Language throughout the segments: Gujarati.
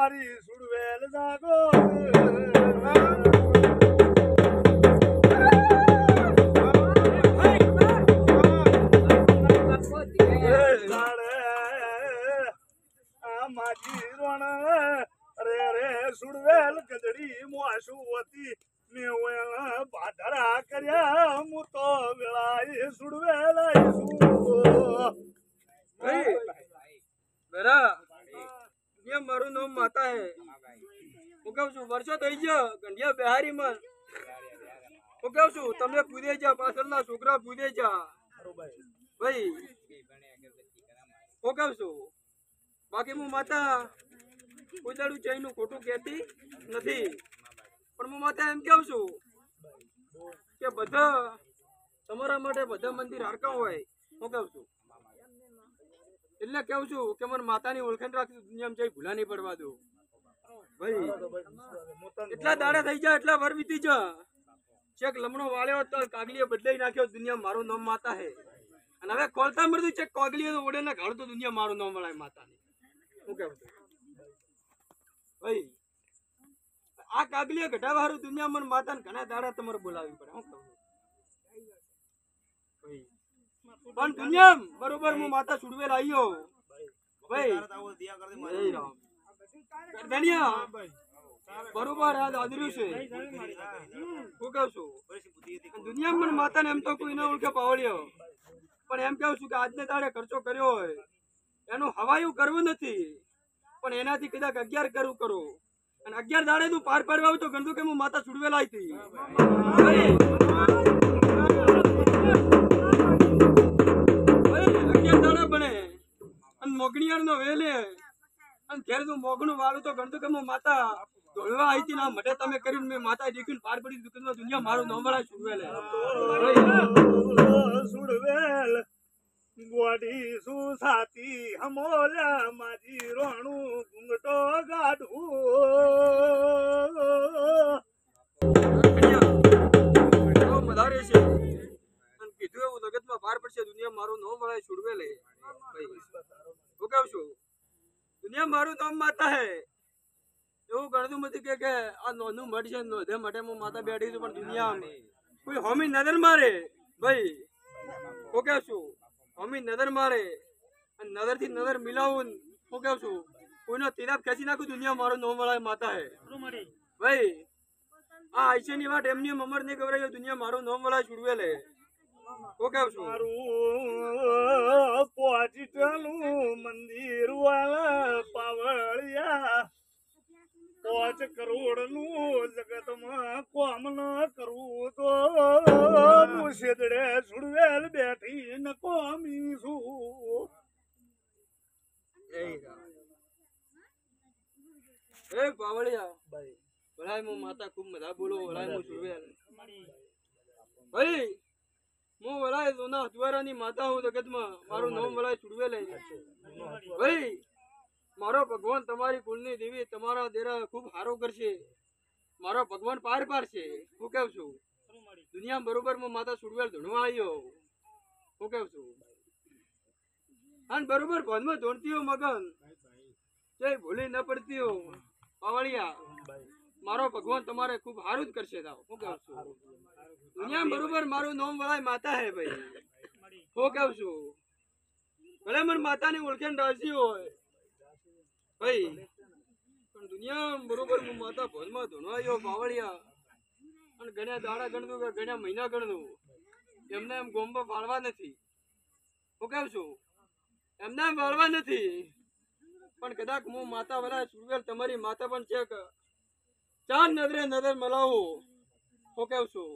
મારી સુડવેલ જાગો માજી રોણ રે રે સુડવેલ ગજડી મોસુવતી મેં બાધરા કર્યા હું તો વેળાએ સુડવેલ ये मारू नाम माता है હું કહું છું વર્ષો થઈ ગયો ગંડિયા બિહારી માં હું કહું છું તમે કૂદે જા પાછળના છોકરા કૂદે જા ભાઈ હું કહું છું બાકી હું માતા ઉજાડું જઈનું ખોટું કહેતી નથી પણ હું માતા એમ કહું છું કે બધા તમારા માટે બધા મંદિર હારકા હોય હું કહું છું એટલે કેવું છું કે મને માતાની ઓળખાણ રાખી દુનિયામાં જઈ ભૂલા નહીં પડવા દો ભાઈ એટલા દાડા થઈ જાય એટલા વર વીતી જા ચેક લમણો વાળ્યો તો કાગલીએ બદલાઈ નાખ્યો દુનિયા મારું નામ માતા હે અને હવે કોલતા મરતું ચેક કાગલીએ ઓડે ને ઘાડું તો દુનિયા મારું નામ વળાય માતાની હું કેવું છું ભાઈ આ કાગલીએ ઘટાવા હારું દુનિયા મને માતાને ઘણા દાડા તમારે બોલાવી પડે હું કહું ભાઈ પણ દુનિયા બરોબર હું માતા સુડવેલ આવ્યો ભાઈ બરોબર આ દાદર્યું છે હું કહું છું દુનિયા મને માતા ને એમ તો કોઈ ના ઓળખે પાવડ્યો પણ એમ કહું છું કે આજને દાડે ખર્ચો કર્યો હોય એનું હવાયું કરવું નથી પણ એનાથી કદાચ 11 કરવું કરો અને 11 દાડે તું પાર પાડવા આવું તો ગણતું કે હું માતા સુડવેલ આવી હતી મોગણીયાર નો વેલે અને ઘેર નું મોગણું વાળું તો ગણતું કે હું માતા ધોળવા આવી હતી ના મટે તમે કર્યું મેં માતા દેખીને પાર પડી દુનિયા મારું નામ વળાય સુડવેલ સુડવેલ ગોડી સુસાતી હમોલા માજી રોણું ઘૂંઘટો ગાઢું વધારે છે અને કીધું એવું જગતમાં પાર પડશે દુનિયા મારું નામ વળાય સુડવેલ હું કહું છું દુનિયા મારું નામ માતા હે એવું ગણતું નથી કે આ નોનું મઢ છે નોધે મઢે હું માતા બેઠી છું પણ દુનિયા કોઈ હોમી નજર મારે ભાઈ હું કહું છું હોમી નજર મારે અને નજર થી નજર મિલાવું હું કહું છું કોઈનો તિરાપ ખેંચી નાખું દુનિયા મારું નામ વાળા માતા હે ભાઈ આ આઈસે ની વાત એમની અમર નહીં ગવરાયો દુનિયા મારું નામ વાળા છોડવેલ હે હું કહું છું પોચીટલું મંદિર વાળા પાવળિયા 5 કરોડ નું જગતમાં કોમ ન કરવું તો હું શેદડે સુડવેલ બેઠી ન કોમી છું એ પાવળિયા ભલાય હું માતા ખૂબ મજા બોલો ભલાય હું સુડવેલ ભાઈ હું વળાય સોના દ્વારાની માતા હું જગતમાં મારું નામ વળાય છોડવે લઈ ભાઈ મારો ભગવાન તમારી કુળની દેવી તમારા દેરા ખૂબ સારો કરશે મારો ભગવાન પાર પાડશે હું કેવું છું દુનિયા બરોબર હું માતા છોડવેલ ધૂણવા આવ્યો હું કેવું છું અને બરોબર ભનમાં ધોણતી હો મગન જય ભૂલી ન પડતી હો પાવળિયા મારો ભગવાન તમારે ખૂબ સારું જ કરશે હું કેવું છું દુનિયા બરોબર મારું નામ વળાય માતા હે ભાઈ હું કહું છું ભલે મને માતાની ઓળખાણ રાજી હોય ભાઈ પણ દુનિયા બરોબર હું માતા ભોજમાં ધોણવાયો પાવળિયા અને ઘણા દાડા ગણતું કે ઘણા મહિના ગણતું એમને એમ ગોમમાં વાળવા નથી હું કહું છું એમને એમ વાળવા નથી પણ કદાચ હું માતા વળાય સુરવેલ તમારી માતા પણ છે કે ચાર નજરે નજર મલાવું હું કહું છું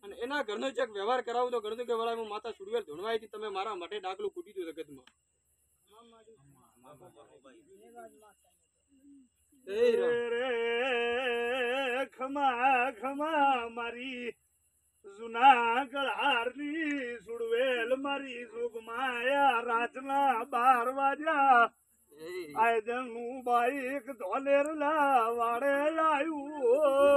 અને એના ઘરનો ચેક વ્યવહાર કરાવું તો ઘરનો કે વળાય હું માતા સુડવેલ ધોણવાઈ તમે મારા માટે ડાકલું કૂટી દઉં જગતમાં ખમા ખમા મારી જુના ગળારની સુડવેલ મારી જોગમાયા રાતના 12 વાગ્યા આયદનું બાઈક ધોલેરલા વાડે આવ્યું